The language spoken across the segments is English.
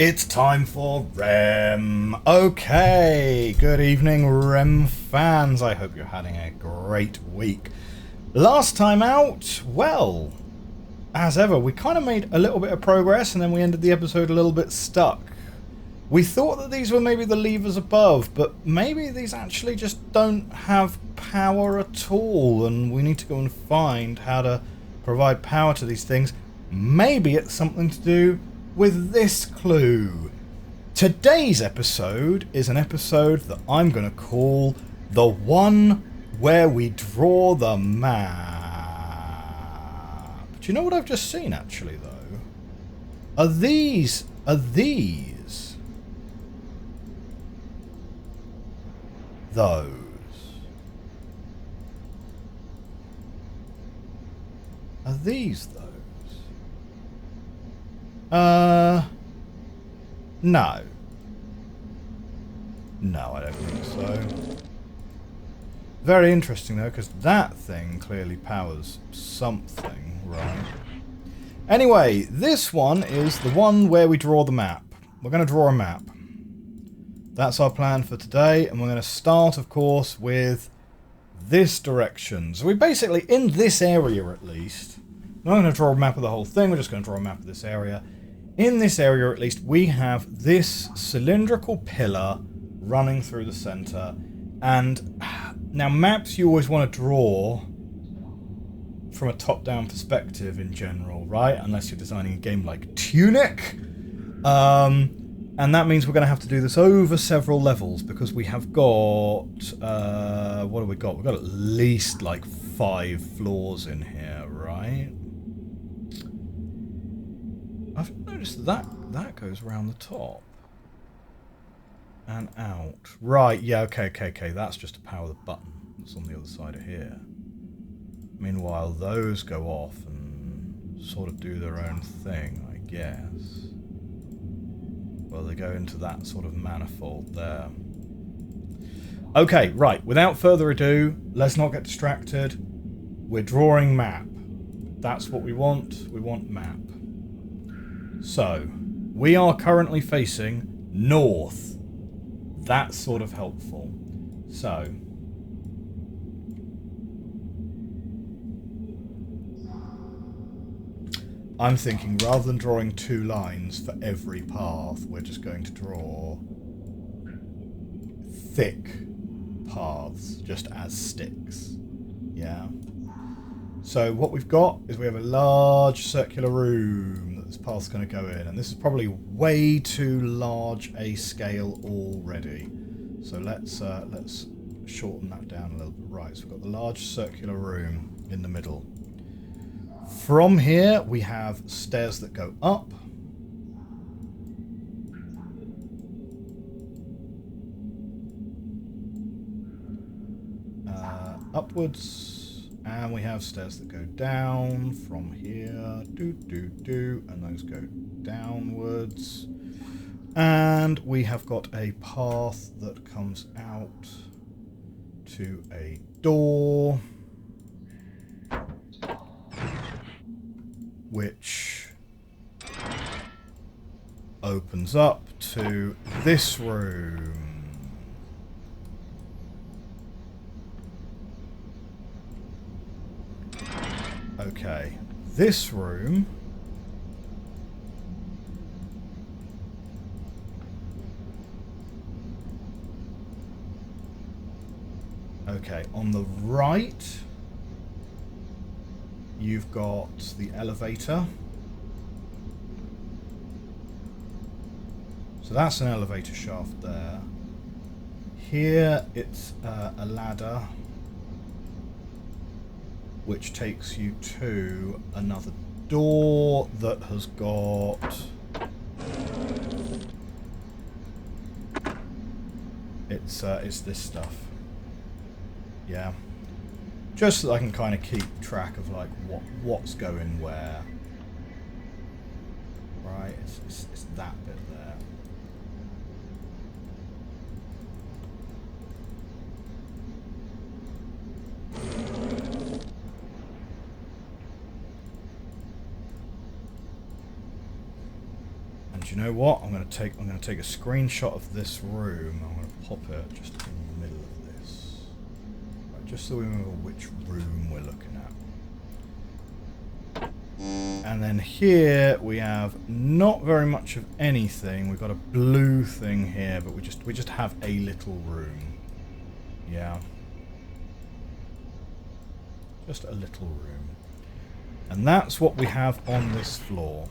It's time for RHEM. Okay, good evening RHEM fans. I hope you're having a great week. Last time out, well, as ever, we kind of made a little bit of progress and then we ended the episode a little bit stuck. We thought that these were maybe the levers above, but maybe these actually just don't have power at all and we need to go and find how to provide power to these things. Maybe it's something to do with this clue. Today's episode is an episode that I'm going to call the one where we draw the map. Do you know what I've just seen actually though? Are these those? Are these those? No. No, I don't think so. Very interesting though, because that thing clearly powers something, right? Anyway, this one is the one where we draw the map. We're going to draw a map. That's our plan for today, and we're going to start, of course, with this direction. So we basically, in this area at least, we're not going to draw a map of the whole thing, we're just going to draw a map of this area. In this area, at least, we have this cylindrical pillar running through the center. And now maps you always want to draw from a top-down perspective in general, right? Unless you're designing a game like Tunic. And that means we're going to have to do this over several levels because we have got... what have we got? We've got at least like 5 floors in here, right? I've noticed that goes around the top and out. Right, yeah, okay. That's just to power the button that's on the other side of here. Meanwhile, those go off and sort of do their own thing, I guess. Well, they go into that sort of manifold there. Okay, right, without further ado, let's not get distracted. We're drawing map. That's what we want. We want map. So, we are currently facing north. That's sort of helpful. So, I'm thinking rather than drawing 2 lines for every path, we're just going to draw thick paths just as sticks. Yeah. So what we've got is we have a large circular room that this path's going to go in, and this is probably way too large a scale already. So let's shorten that down a little bit. Right, so we've got the large circular room in the middle. From here we have stairs that go up. Upwards. And we have stairs that go down from here, and those go downwards. And we have got a path that comes out to a door, which opens up to this room. Okay, this room okay, on the right you've got the elevator. So that's an elevator shaft there. Here it's a ladder which takes you to another door that has got... It's this stuff. Yeah. Just so that I can kind of keep track of like what's going where. Right, it's that bit there. Do you know what? I'm gonna take a screenshot of this room. I'm gonna pop it just in the middle of this. Right, just so we remember which room we're looking at. And then here we have not very much of anything. We've got a blue thing here, but we just have a little room. Yeah. Just a little room. And that's what we have on this floor.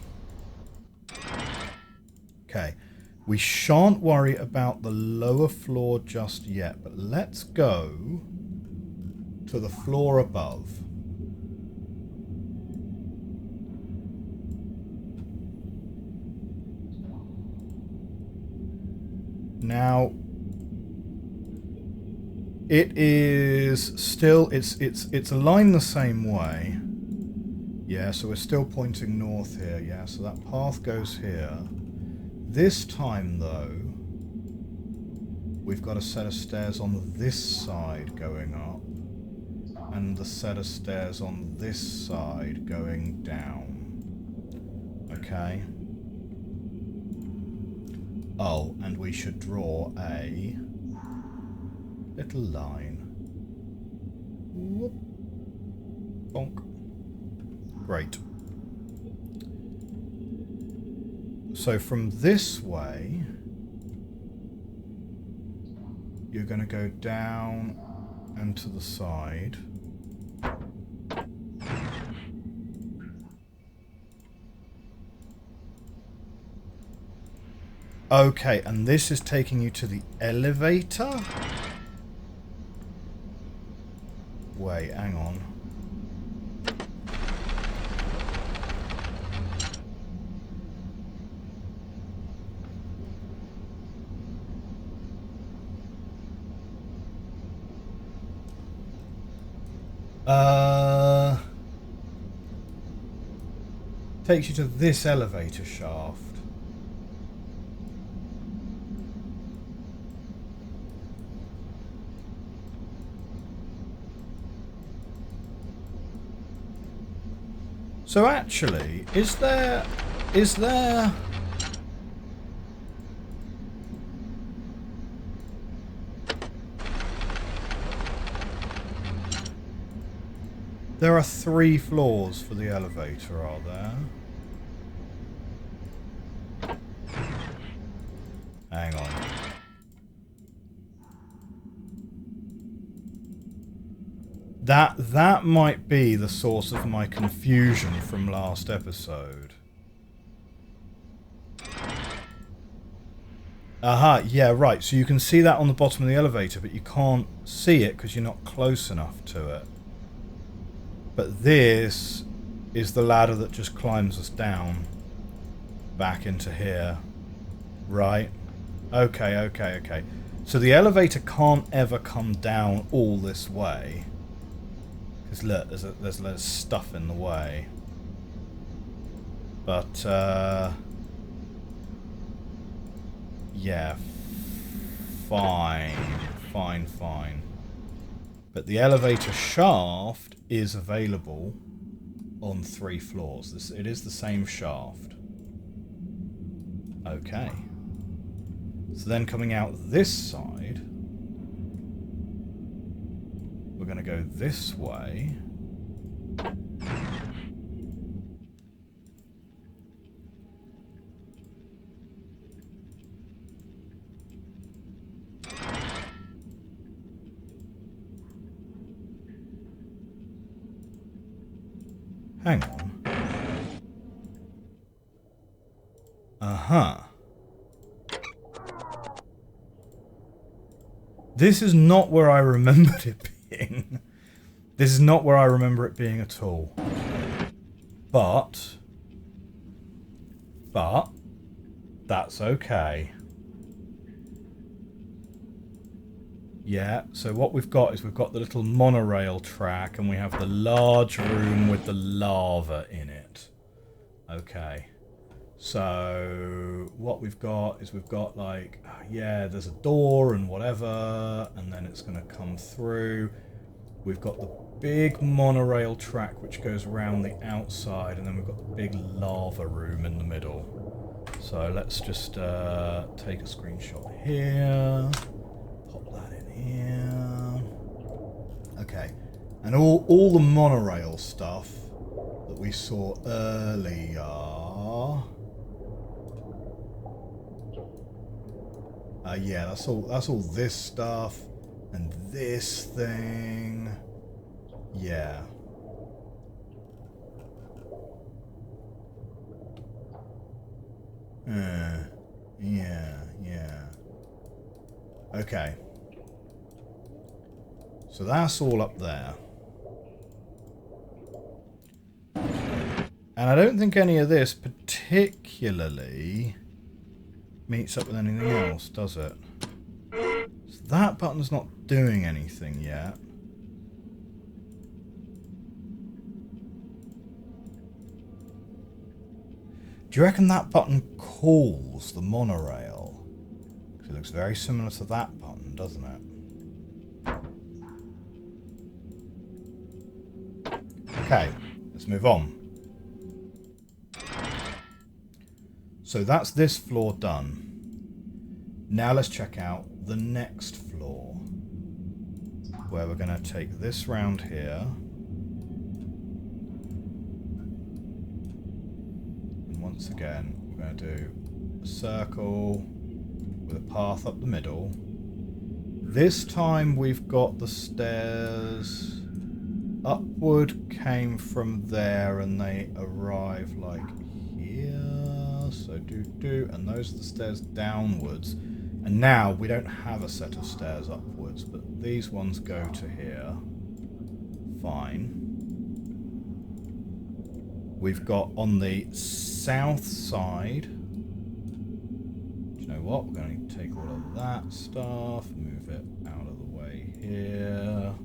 Okay. We shan't worry about the lower floor just yet, but let's go to the floor above. Now, it is still, it's aligned the same way. Yeah, so we're still pointing north here. Yeah, so that path goes here. This time, though, we've got a set of stairs on this side going up, and the set of stairs on this side going down. Okay. Oh, and we should draw a little line. Whoop. Bonk. Great. So from this way, you're going to go down and to the side. Okay, and this is taking you to the elevator? Wait, hang on. Takes you to this elevator shaft. So actually, is there... There are 3 floors for the elevator, are there? Hang on. That might be the source of my confusion from last episode. Aha, yeah, right. So you can see that on the bottom of the elevator, but you can't see it because you're not close enough to it. But this is the ladder that just climbs us down back into here. Right? Okay, okay, okay. So the elevator can't ever come down all this way. Because look, there's a lot of stuff in the way. But, yeah. Fine. Fine, fine. But the elevator shaft is available on 3 floors. It is the same shaft. Okay. So then coming out this side, we're going to go this way. Hang on. Uh-huh. This is not where I remembered it being. This is not where I remember it being at all. But that's okay. Yeah, so what we've got is we've got the little monorail track and we have the large room with the lava in it. Okay. So what we've got is we've got like, yeah, there's a door and whatever, and then it's going to come through. We've got the big monorail track which goes around the outside, and then we've got the big lava room in the middle. So let's just take a screenshot here. Pop that in here. Okay. And all the monorail stuff that we saw earlier. Yeah, that's all this stuff and this thing. Yeah. Yeah. Okay. So that's all up there. And I don't think any of this particularly meets up with anything else, does it? So that button's not doing anything yet. Do you reckon that button calls the monorail? Because it looks very similar to that button, doesn't it? Okay, let's move on. So that's this floor done. Now let's check out the next floor, where we're going to take this round here. And once again, we're going to do a circle with a path up the middle. This time we've got the stairs upward came from there and they arrive like here. So and those are the stairs downwards. And now we don't have a set of stairs upwards, but these ones go to here. Fine. We've got on the south side. Do you know what? We're going to take all of that stuff, move it out of the way here.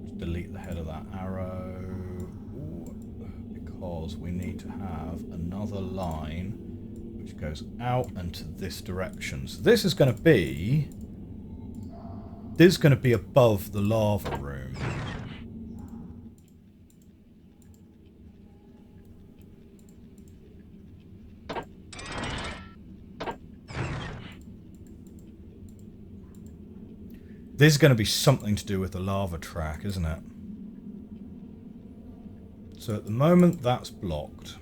Just delete the head of that arrow. Because we need to have another line which goes out and to this direction. So this is going to be above the lava room. This is going to be something to do with the lava track, isn't it? So at the moment that's blocked.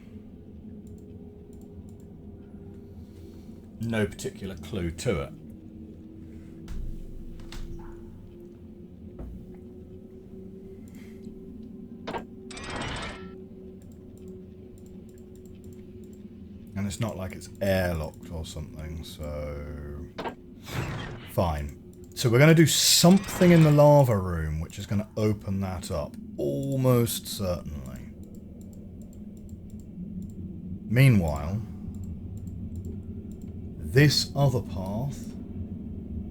No particular clue to it. And it's not like it's airlocked or something, so... Fine. So we're going to do something in the lava room which is going to open that up. Almost certainly. Meanwhile... this other path,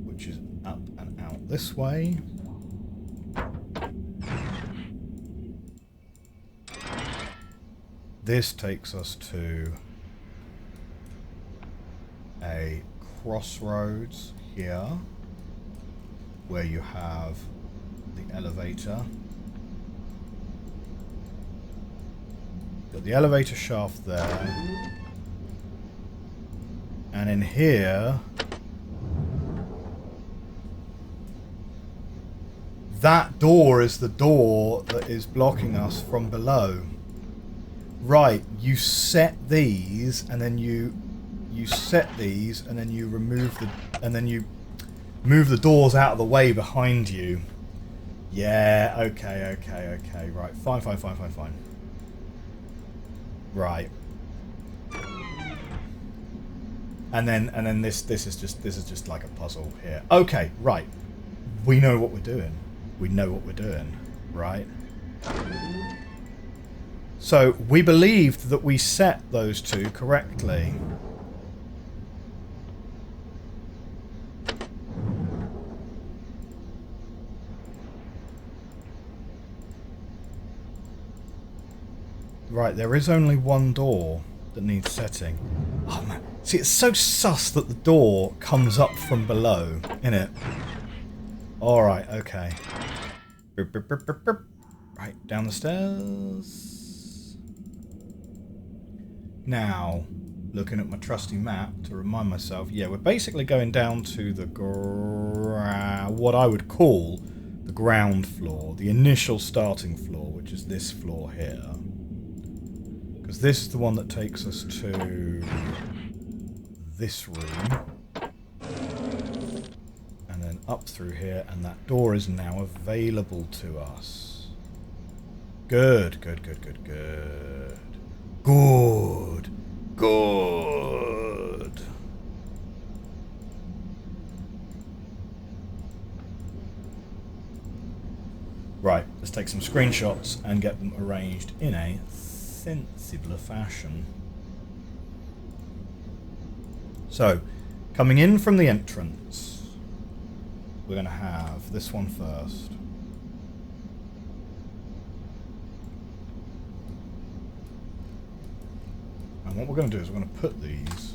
which is up and out this way, this takes us to a crossroads here, where you have the elevator. Got the elevator shaft there. And in here, that door is the door that is blocking us from below. Right, you set these, and then you set these, and then you remove the, and then you move the doors out of the way behind you. Yeah, okay, right, fine. Right. And then this is just like a puzzle here. Okay, right. We know what we're doing. Right? So we believed that we set those two correctly. Right, there is only one door that needs setting. Oh man, see, it's so sus that the door comes up from below, innit? Alright, okay. Right, down the stairs. Now, looking at my trusty map to remind myself, yeah, we're basically going down to the what I would call the ground floor, the initial starting floor, which is this floor here. Because this is the one that takes us to this room. And then up through here, and that door is now available to us. Good, good, good, good, good. Good. Good. Right, let's take some screenshots and get them arranged in a sensible fashion. So, coming in from the entrance, we're going to have this one first. And what we're going to do is we're going to put these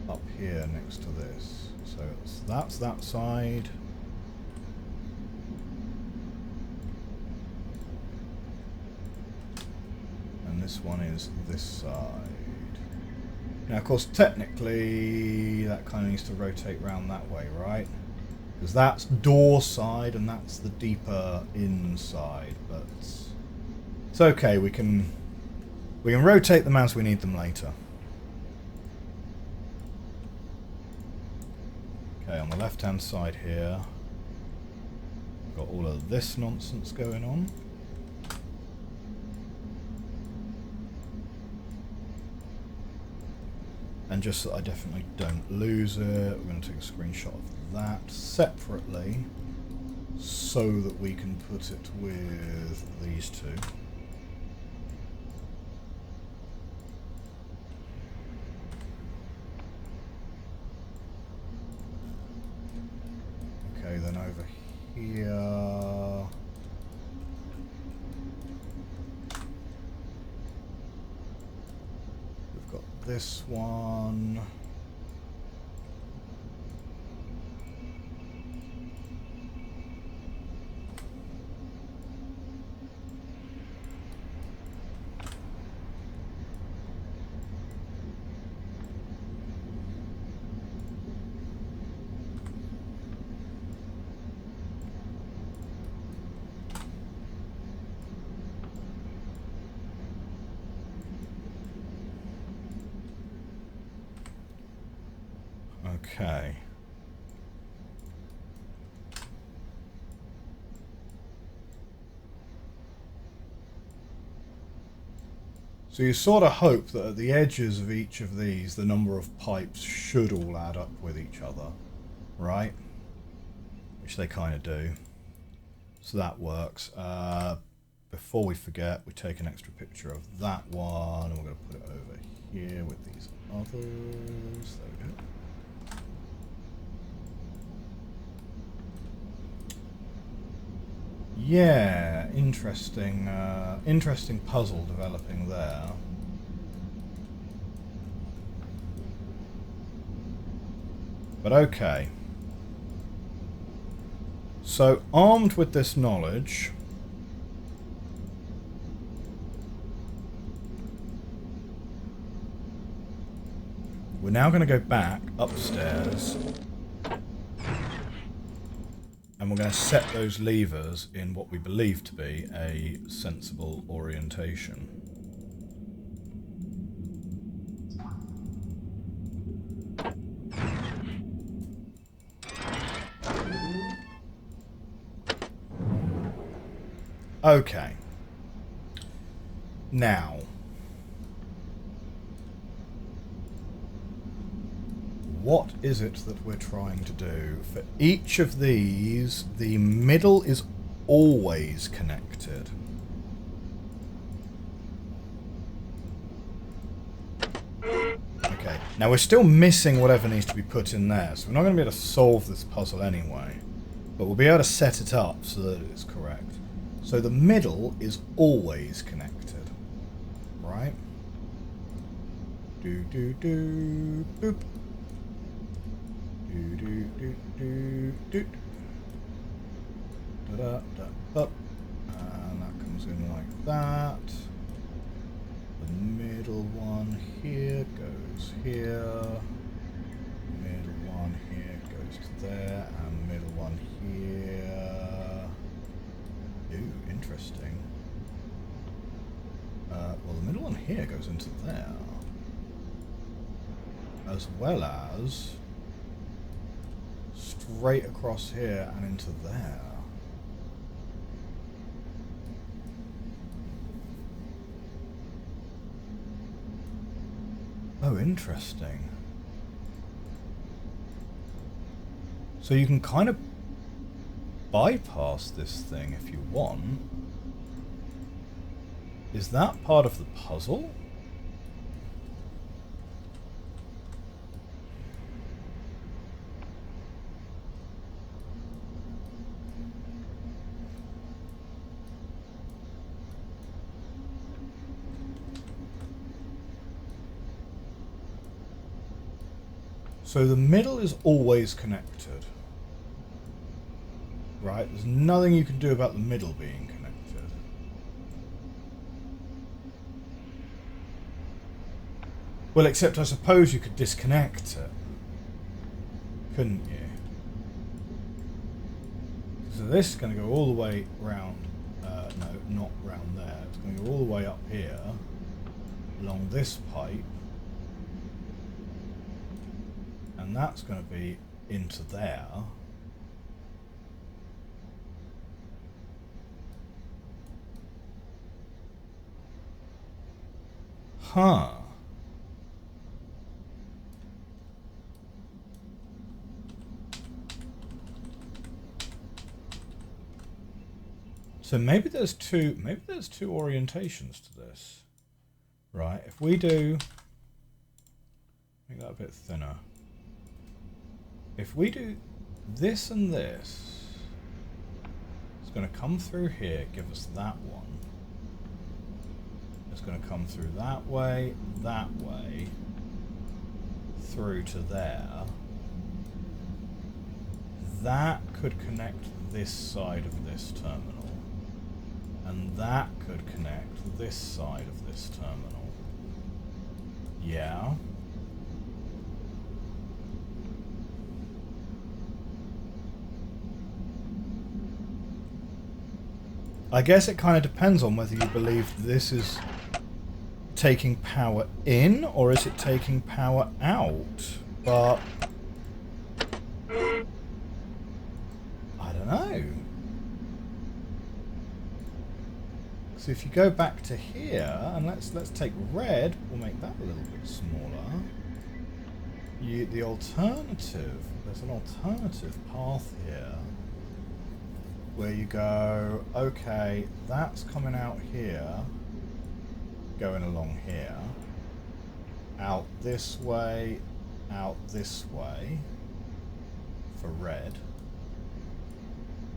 up here next to this. So that's that side. And this one is this side. Now, of course, technically, that kind of needs to rotate round that way, right? Because that's door side and that's the deeper inside. But it's okay, we can rotate them as we need them later. Okay, on the left-hand side here, we've got all of this nonsense going on. And just so that I definitely don't lose it, we're going to take a screenshot of that separately so that we can put it with these two. Okay, then over here, we've got this one. Okay. So you sort of hope that at the edges of each of these, the number of pipes should all add up with each other, right? Which they kind of do. So that works. Before we forget, we take an extra picture of that one, and we're going to put it over here with these others. There we go. Yeah, interesting, interesting puzzle developing there. But okay. So, armed with this knowledge, we're now going to go back upstairs. And we're going to set those levers in what we believe to be a sensible orientation. Okay. Now, what is it that we're trying to do? For each of these, the middle is always connected. Okay, now we're still missing whatever needs to be put in there, so we're not going to be able to solve this puzzle anyway. But we'll be able to set it up so that it's correct. So the middle is always connected, right? Do do do boop. Do do do do do. Da da da up. And that comes in like that. The middle one here goes there, and middle one here. Ooh, interesting. Well, the middle one here goes into there. As well as straight across here and into there. Oh, interesting. So you can kind of bypass this thing if you want. Is that part of the puzzle? So the middle is always connected. Right? There's nothing you can do about the middle being connected. Well, except I suppose you could disconnect it. Couldn't you? So this is going to go all the way round. No, not round there. It's going to go all the way up here. Along this pipe. And that's going to be into there. Huh. So maybe there's two orientations to this. Right, if we do make that a bit thinner. If we do this and this, it's going to come through here, give us that one. It's going to come through that way, through to there. That could connect this side of this terminal. And that could connect this side of this terminal. Yeah. I guess it kind of depends on whether you believe this is taking power in or is it taking power out. But I don't know. So if you go back to here, and let's take red, we'll make that a little bit smaller. The alternative, there's an alternative path here where you go, okay, that's coming out here, going along here, out this way for red,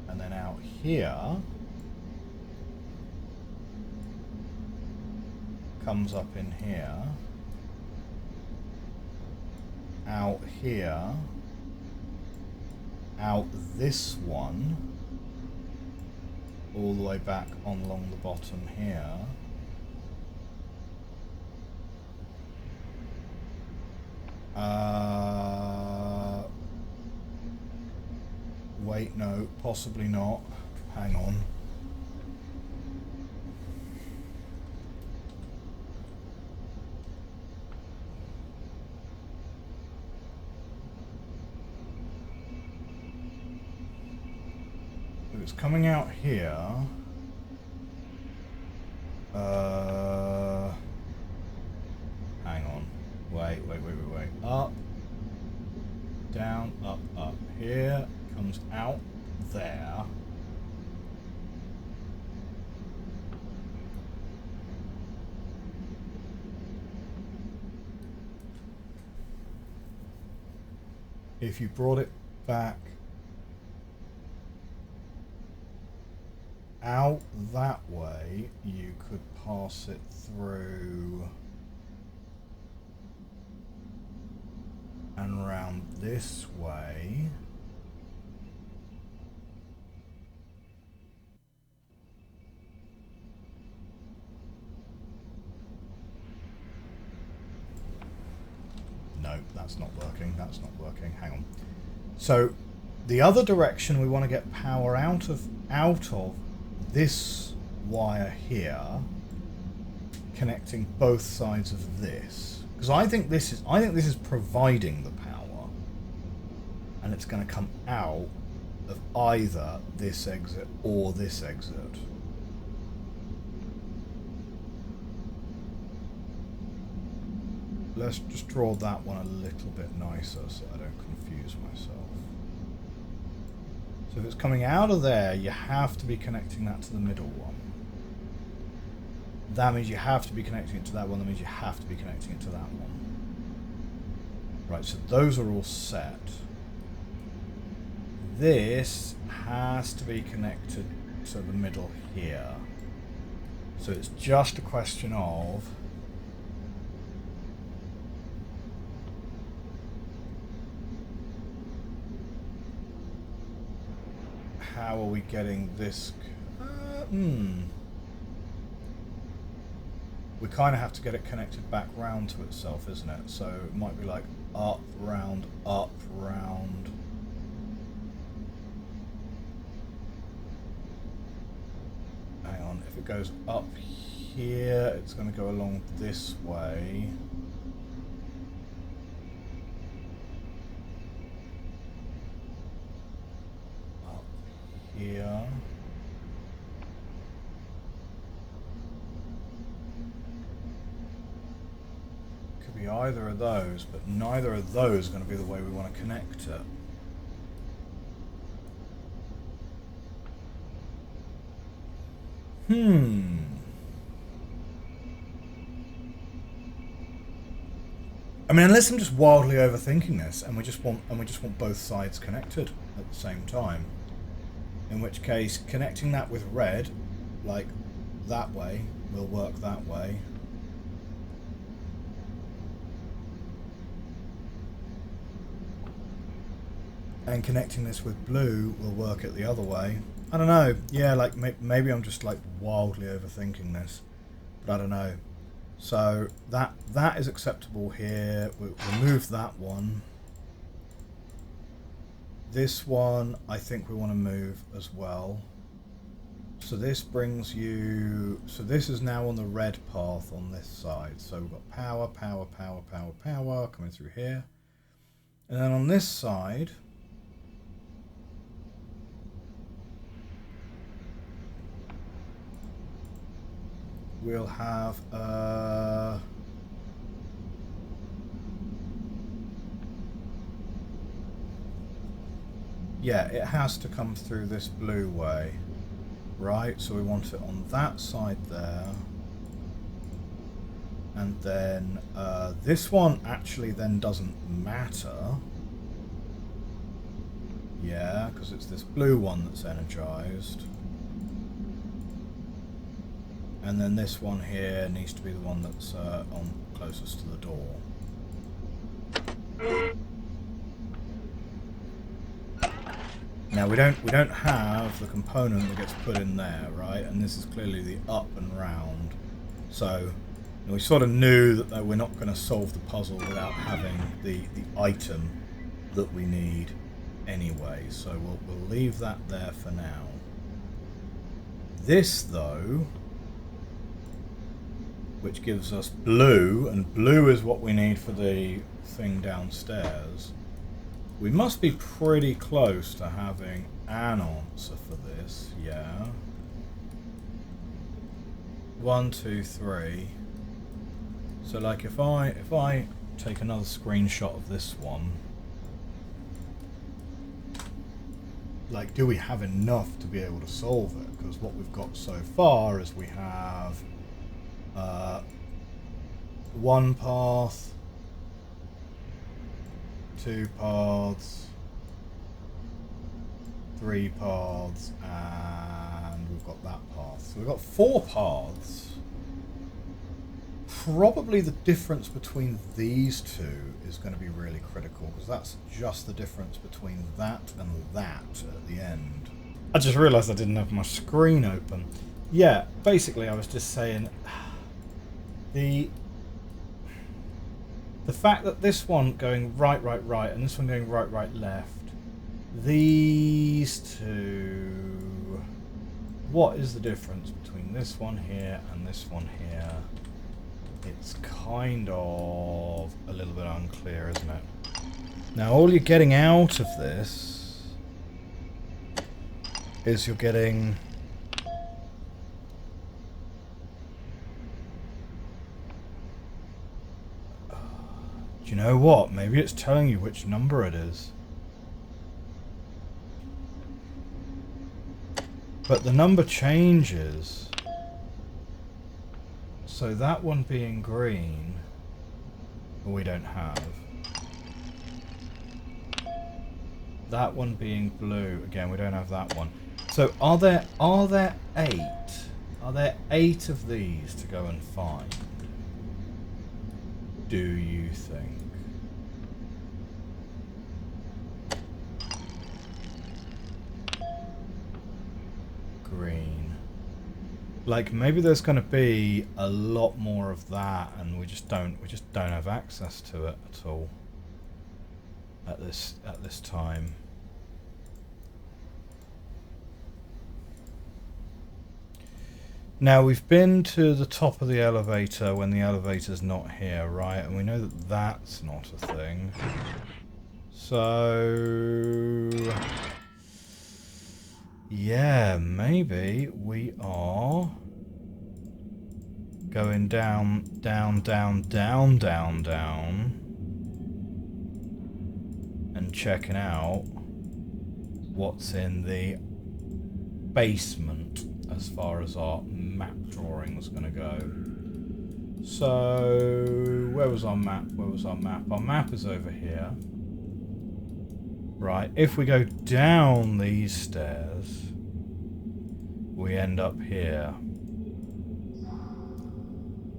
and then out here comes up in here, out here, out this one, all the way back on along the bottom here. Wait, no, possibly not. Hang on. It's coming out here. Hang on. Wait. Up. Down, up. Here. Comes out there. If you brought it back out that way, you could pass it through and round this way. No, that's not working. Hang on. So The other direction we want to get power out of this wire here, connecting both sides of this, because I think this is providing the power, and it's going to come out of either this exit or this exit. Let's just draw that one a little bit nicer so I don't confuse myself. So if it's coming out of there, you have to be connecting that to the middle one. That means you have to be connecting it to that one. That means you have to be connecting it to that one. Right, so those are all set. This has to be connected to the middle here. So it's just a question of how are we getting this? We kind of have to get it connected back round to itself, isn't it? So it might be like up, round, up, round. Hang on, if it goes up here, it's going to go along this way. Up here. Be either of those, but neither of those are going to be the way we want to connect it. I mean, unless I'm just wildly overthinking this, and we just want both sides connected at the same time. In which case, connecting that with red, like that way, will work that way. And connecting this with blue will work it the other way. I don't know. Yeah, like maybe I'm just like wildly overthinking this, but I don't know. So that is acceptable here. We'll remove that one. This one I think we want to move as well. So this brings you. So this is now on the red path on this side. So we've got power, power, power, power, power coming through here, and then on this side. We'll have yeah, it has to come through this blue way, right? So we want it on that side there, and then this one actually then doesn't matter, yeah, because it's this blue one that's energized. And then this one here needs to be the one that's on closest to the door. Now we don't have the component that gets put in there, right? And this is clearly the up and round. So we sort of knew that we're not going to solve the puzzle without having the item that we need anyway. So we'll leave that there for now. This though, which gives us blue, and blue is what we need for the thing downstairs. We must be pretty close to having an answer for this, yeah. 1, 2, 3. So like if I take another screenshot of this one, like do we have enough to be able to solve it? Because what we've got so far is we have one path, 2 paths, 3 paths, and we've got that path. So we've got 4 paths. Probably the difference between these two is going to be really critical, because that's just the difference between that and that at the end. I just realised I didn't have my screen open. Yeah, basically I was just saying the fact that this one going right, right, right, and this one going right, right, left these two. What is the difference between this one here and this one here? It's kind of a little bit unclear, isn't it? Now, all you're getting out of this is you're getting... Do you know what? Maybe it's telling you which number it is. But the number changes. So that one being green, we don't have. That one being blue, again, we don't have that one. So are there 8? Are there 8 of these to go and find? Do you think? Green. Like, maybe there's going to be a lot more of that, and we just don't have access to it at all at this time. Now, we've been to the top of the elevator when the elevator's not here, right? And we know that that's not a thing. So... yeah, maybe we are going down, down, down, down, down, down, and checking out what's in the basement as far as our map drawing is going to go. So, where was our map? Where was our map? Our map is over here. Right, if we go down these stairs, we end up here.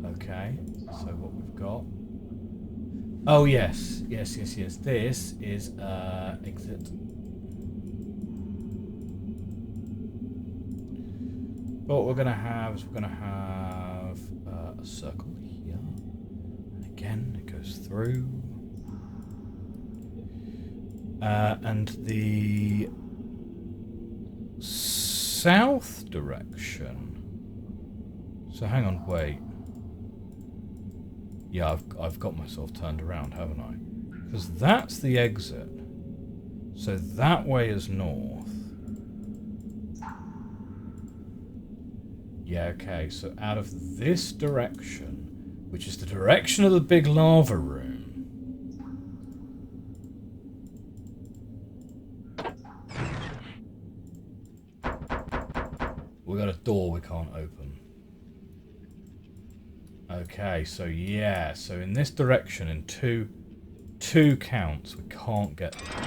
Okay, so what we've got... oh, yes. Yes, yes, yes. This is exit. What we're going to have is we're going to have a circle here. And again, it goes through. And the south direction. So hang on, wait. Yeah, I've got myself turned around, haven't I? Because that's the exit. So that way is north. Yeah, okay, so out of this direction, which is the direction of the big lava room, we got a door we can't open. Okay, so yeah, so in this direction, in two counts, we can't get there.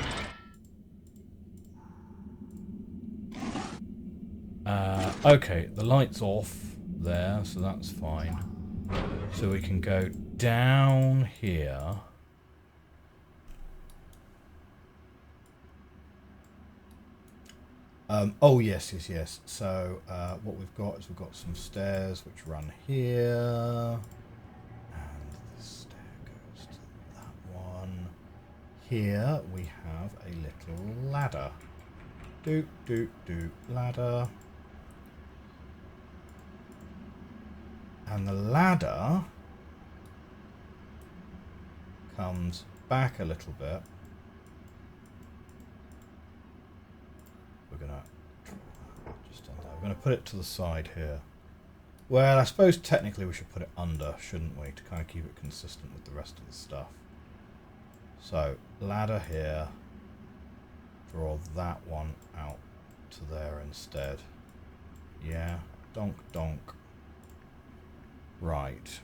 Okay, the light's off there, so that's fine. So we can go down here. Oh, yes, yes, yes. So what we've got is we've got some stairs which run here. And the stair goes to that one. Here we have a little ladder. Doot, doot, doot, ladder. And the ladder comes back a little bit. We're gonna just on that. We're gonna put it to the side here. Well, I suppose technically we should put it under, shouldn't we, to kind of keep it consistent with the rest of the stuff. So ladder here. Draw that one out to there instead. Yeah, donk donk. Right.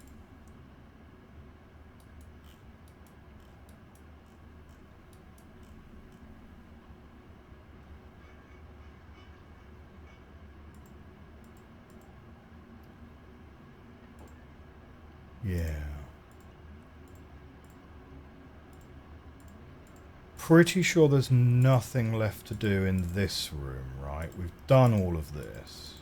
Yeah. Pretty sure there's nothing left to do in this room, right? We've done all of this.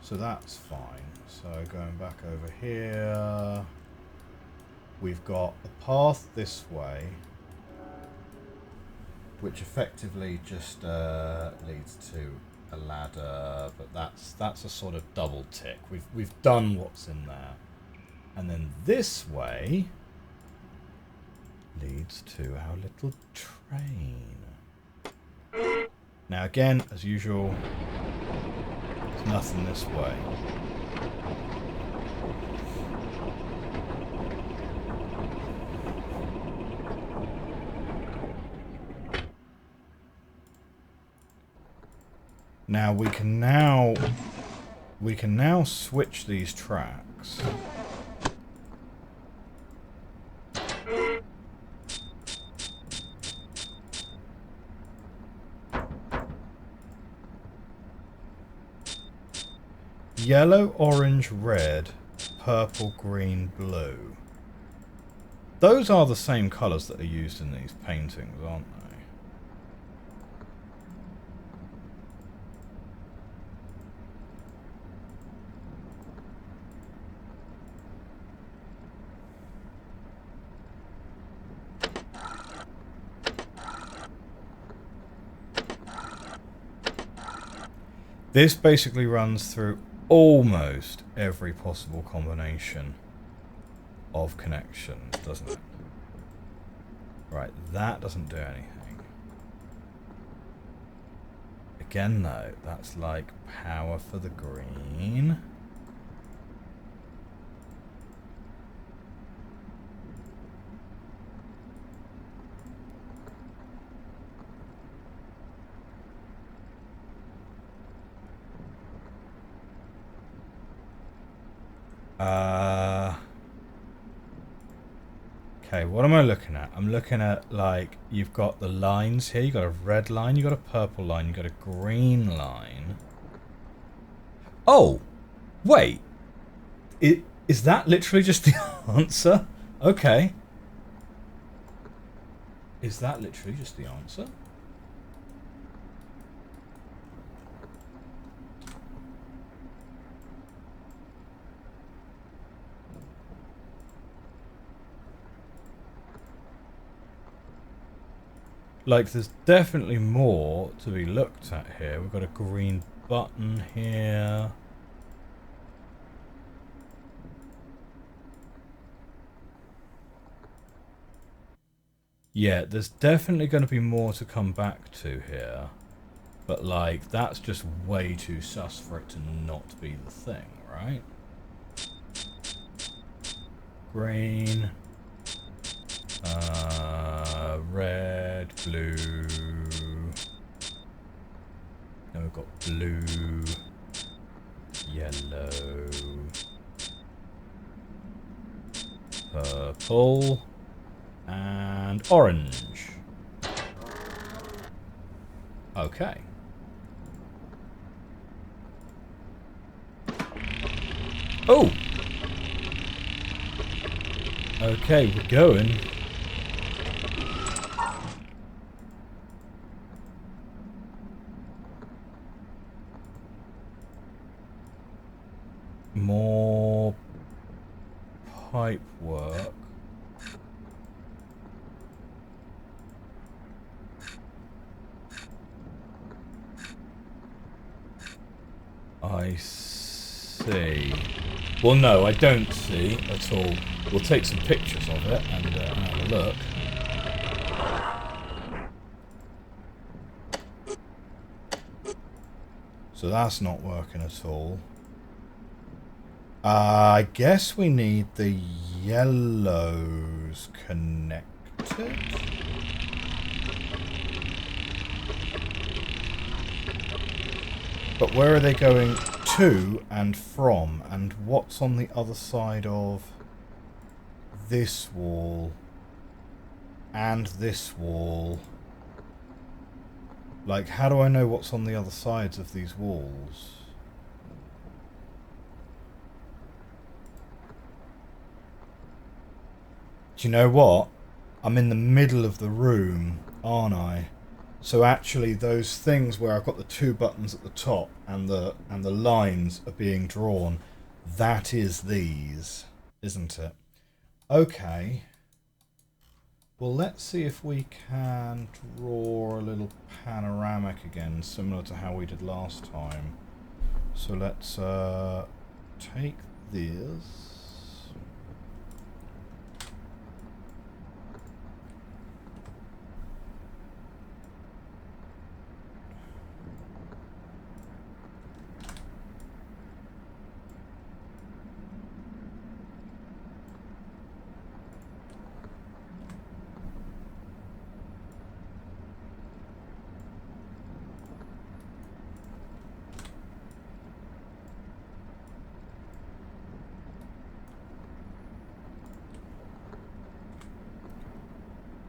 So that's fine. So going back over here. we've got a path this way, which effectively just leads to a ladder, but that's a sort of double tick. We've done what's in there. And then this way leads to our little train. Now again, as usual, there's nothing this way. Now we can now switch these tracks. Yellow, orange, red, purple, green, blue. Those are the same colours that are used in these paintings, aren't they? This basically runs through almost every possible combination of connections, doesn't it? Right, that doesn't do anything. Again, though, that's like power for the green. Okay, what am I looking at? I'm looking at, like, you've got the lines here. You've got a red line, you've got a purple line, you've got a green line. Oh! Wait! Is that literally just the answer? Okay. Is that literally just the answer? Like, there's definitely more to be looked at here. We've got a green button here. Yeah, there's definitely going to be more to come back to here. But, like, that's just way too sus for it to not be the thing, right? Green. Red, blue. Then we've got blue, yellow, purple, and orange. Okay. Oh! Okay, we're going. More pipe work. I see. Well, no, I don't see at all. We'll take some pictures of it and have a look. So that's not working at all. I guess we need the yellows connected. But where are they going to and from? And what's on the other side of this wall and this wall? Like, how do I know what's on the other sides of these walls? Do you know what? I'm in the middle of the room, aren't I? So actually those things where I've got the two buttons at the top and the lines are being drawn, that is these, isn't it? Okay. Well, let's see if we can draw a little panoramic again, similar to how we did last time. So let's take this.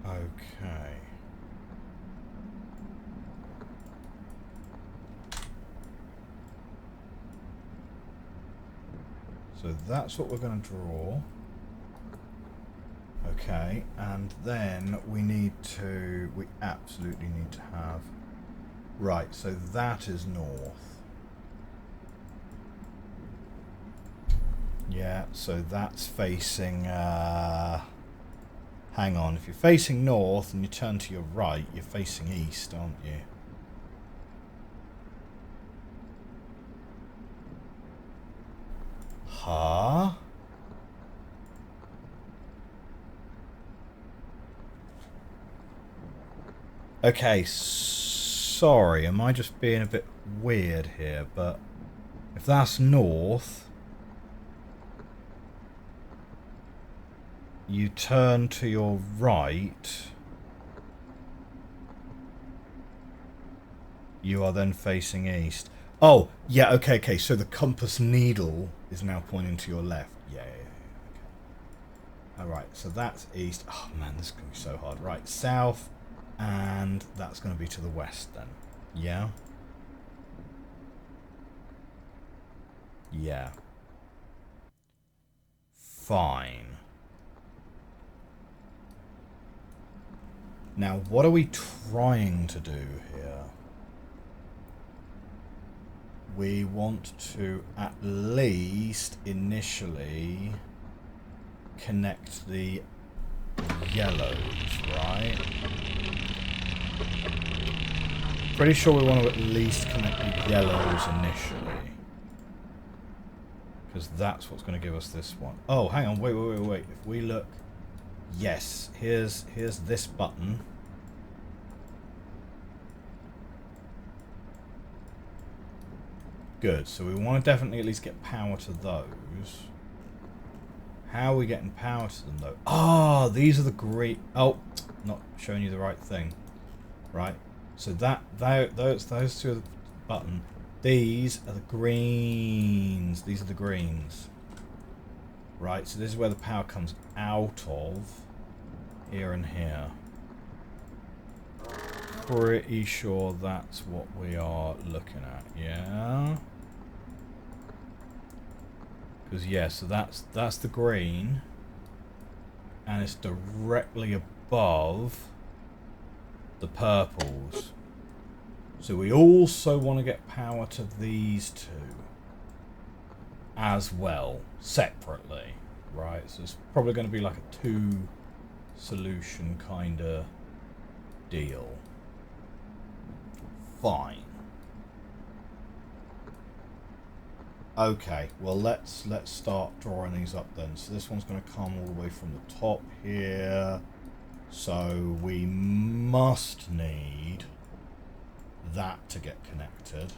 Okay. So that's what we're going to draw. Okay, and then we absolutely need to have... Right, so that is north. Yeah, so that's facing... Hang on, if you're facing north and you turn to your right, you're facing east, aren't you? Huh? Okay, sorry, am I just being a bit weird here, but if that's north... You turn to your right, you are then facing east. Oh, yeah, okay, so the compass needle is now pointing to your left. Yeah, okay. Alright, so that's east. Oh man, this is going to be so hard. Right, south, and that's going to be to the west then. Yeah? Yeah. Fine. Now, what are we trying to do here? We want to at least initially connect the yellows, right? Pretty sure we want to at least connect the yellows initially. Because that's what's going to give us this one. Oh, hang on, wait. If we look... Yes, here's this button. Good, so we want to definitely at least get power to those. How are we getting power to them though? Ah, these are the green... Oh, not showing you the right thing. Right, so those two are the button. These are the greens. These are the greens. Right, so this is where the power comes out of. Here and here. Pretty sure that's what we are looking at, yeah? Because, yeah, so that's the green. And it's directly above the purples. So we also want to get power to these two as well, separately, right? So it's probably going to be like a two solution kind of deal. Fine. Okay, well let's start drawing these up then. So this one's going to come all the way from the top here. So we must need that to get connected.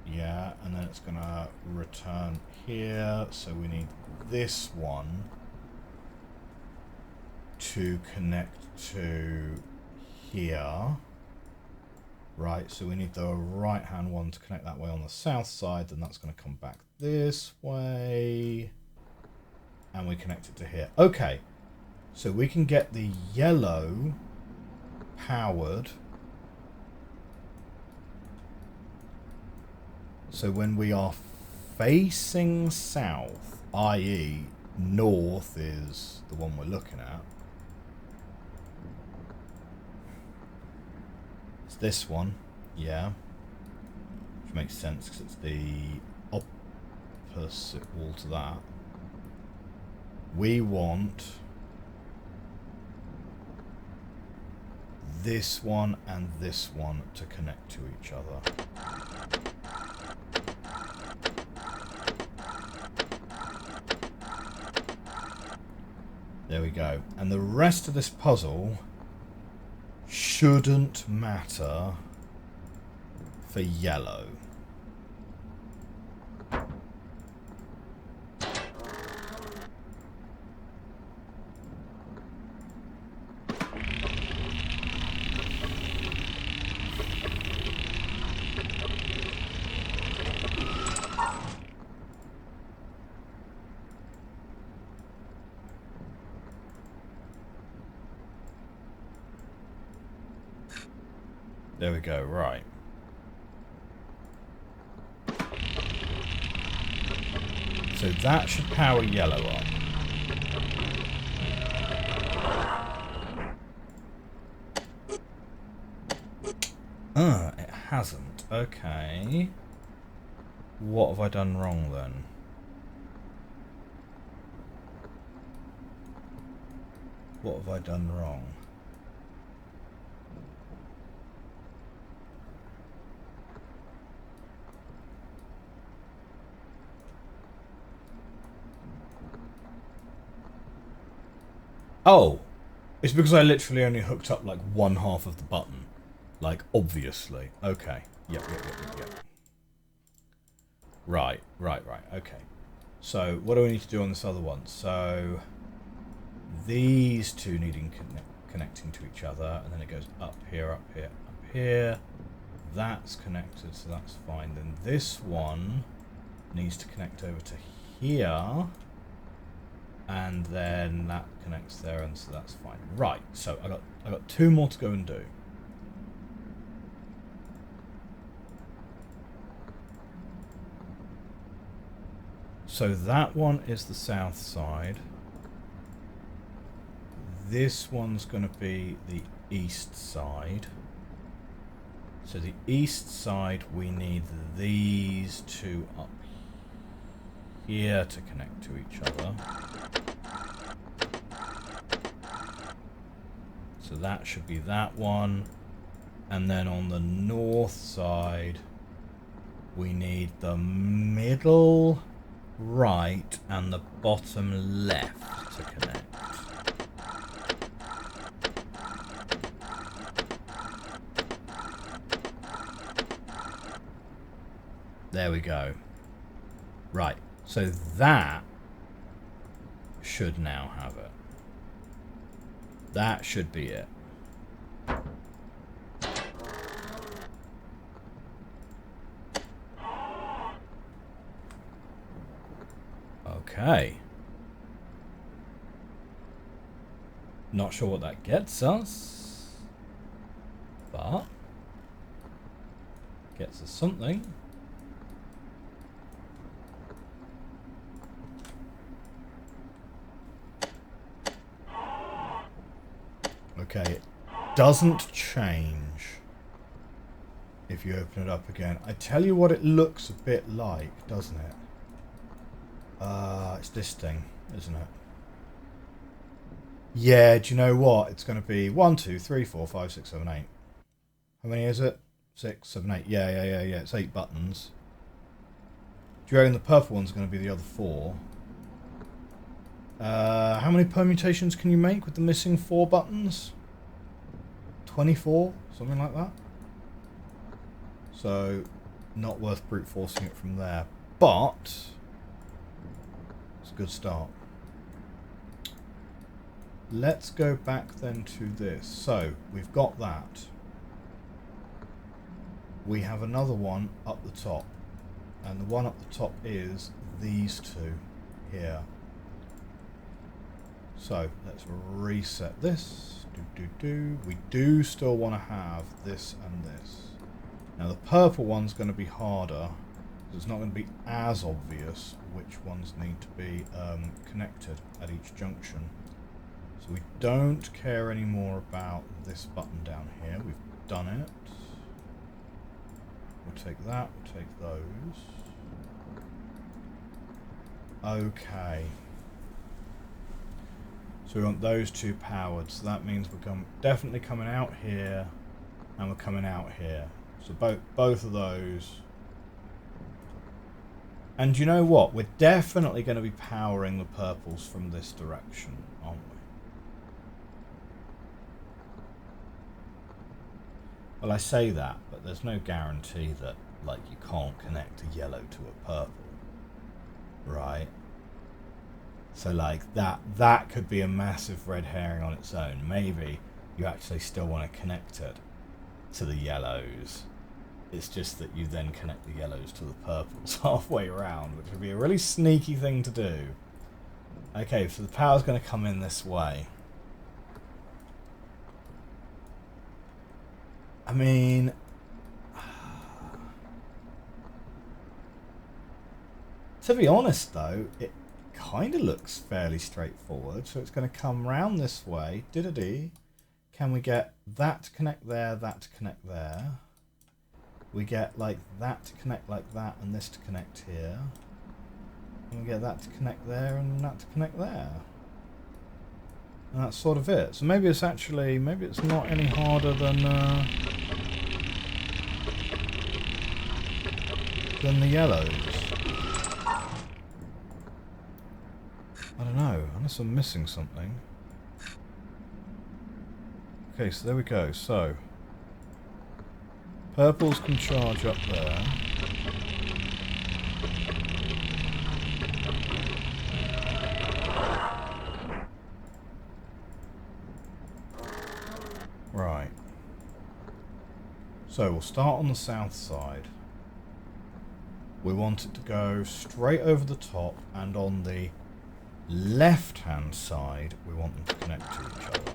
Yeah, and then it's going to return here. So we need this one to connect to here. Right, so we need the right-hand one to connect that way on the south side. Then that's going to come back this way. And we connect it to here. Okay, so we can get the yellow powered. So when we are facing south, i.e. north is the one we're looking at. It's this one, yeah. Which makes sense because it's the opposite wall to that. We want this one and this one to connect to each other. There we go. And the rest of this puzzle shouldn't matter for yellow. There we go, right. So that should power yellow up. It hasn't. Okay. What have I done wrong then? What have I done wrong? Oh, it's because I literally only hooked up like one half of the button. Like, obviously. Okay. Yep. Right. Okay. So, what do we need to do on this other one? So, these two needing connecting to each other, and then it goes up here, up here, up here. That's connected, so that's fine. Then this one needs to connect over to here. And then that connects there, and so that's fine. Right, so I got two more to go and do. So that one is the south side. This one's going to be the east side. So the east side, we need these two up here to connect to each other. So that should be that one. And then on the north side, we need the middle right and the bottom left to connect. There we go. Right. So that should now have it. That should be it. Okay. Not sure what that gets us, but gets us something. Okay, it doesn't change if you open it up again. I tell you what it looks a bit like, doesn't it? It's this thing, isn't it? Yeah, do you know what? It's going to be 1, 2, 3, 4, 5, 6, 7, 8. How many is it? 6, 7, 8. Yeah. It's 8 buttons. Do you reckon the purple one's going to be the other 4? How many permutations can you make with the missing 4 buttons? 24? Something like that? So, not worth brute forcing it from there. But it's a good start. Let's go back then to this. So, we've got that. We have another one up the top. And the one up the top is these two here. So, let's reset this. We do still want to have this and this. Now, the purple one's going to be harder. It's not going to be as obvious which ones need to be connected at each junction. So we don't care anymore about this button down here. We've done it. We'll take that, we'll take those. Okay. So we want those two powered. So that means we're definitely coming out here, and we're coming out here. So both of those. And you know what? We're definitely going to be powering the purples from this direction, aren't we? Well, I say that, but there's no guarantee that, like, you can't connect a yellow to a purple, right? So, like, that could be a massive red herring on its own. Maybe you actually still want to connect it to the yellows. It's just that you then connect the yellows to the purples halfway around, which would be a really sneaky thing to do. Okay, so the power's going to come in this way. I mean, to be honest though, it kind of looks fairly straightforward. So it's going to come round this way. Diddy. Can we get that to connect there, that to connect there? We get like that to connect like that, and this to connect here. And we get that to connect there, and that to connect there. And that's sort of it. So maybe it's actually, maybe it's not any harder than the yellows. I don't know, unless I'm missing something. Okay, so there we go. So purples can charge up there. Right. So we'll start on the south side. We want it to go straight over the top, and on the left-hand side, we want them to connect to each other.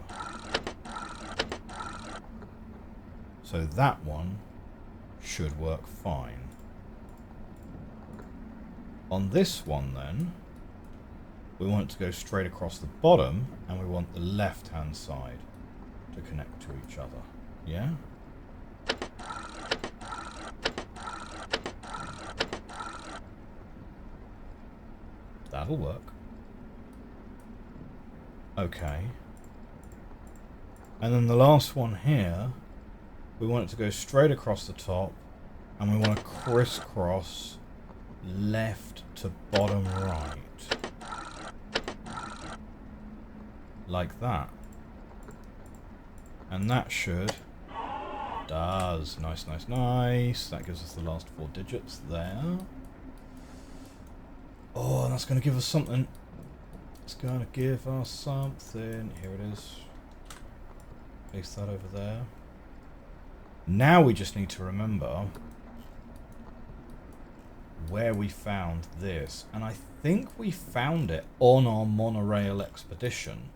So that one should work fine. On this one then, we want it to go straight across the bottom, and we want the left-hand side to connect to each other. Yeah? That'll work. Okay. And then the last one here, we want it to go straight across the top, and we want to crisscross left to bottom right. Like that. And that should... does. Nice, nice, nice. That gives us the last 4 digits there. Oh, and that's going to give us something. It's going to give us something. Here it is. Place that over there. Now we just need to remember where we found this. And I think we found it on our monorail expedition.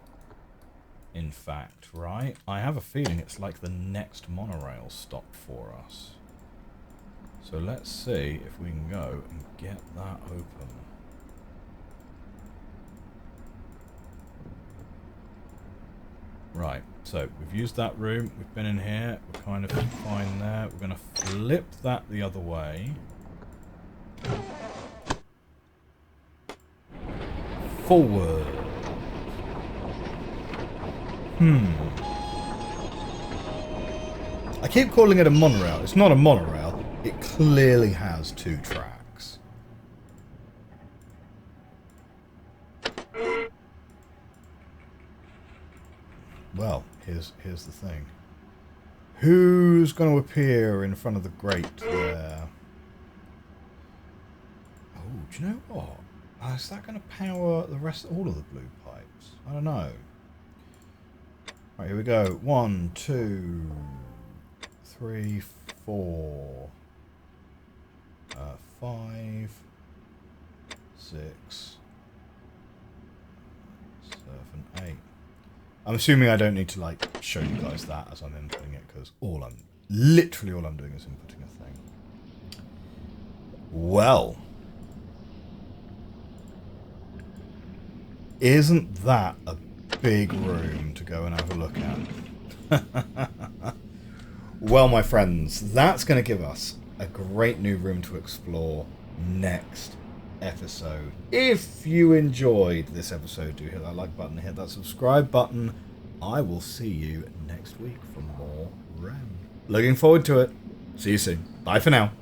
In fact, right? I have a feeling it's like the next monorail stop for us. So let's see if we can go and get that open. Right, so we've used that room, we've been in here, we're kind of fine there. We're going to flip that the other way. Forward. I keep calling it a monorail. It's not a monorail. It clearly has 2 tracks. Well, here's the thing. Who's going to appear in front of the grate there? Oh, do you know what? Is that going to power the rest, all of the blue pipes? I don't know. Right, here we go. 1, 2, 3, 4, 5, 6, 7, 8. I'm assuming I don't need to like show you guys that as I'm inputting it, because literally all I'm doing is inputting a thing. Well, isn't that a big room to go and have a look at? Well, my friends, that's going to give us a great new room to explore next episode. If you enjoyed this episode, do hit that like button, hit that subscribe button. I will see you next week for more RHEM. Looking forward to it. See you soon. Bye for now.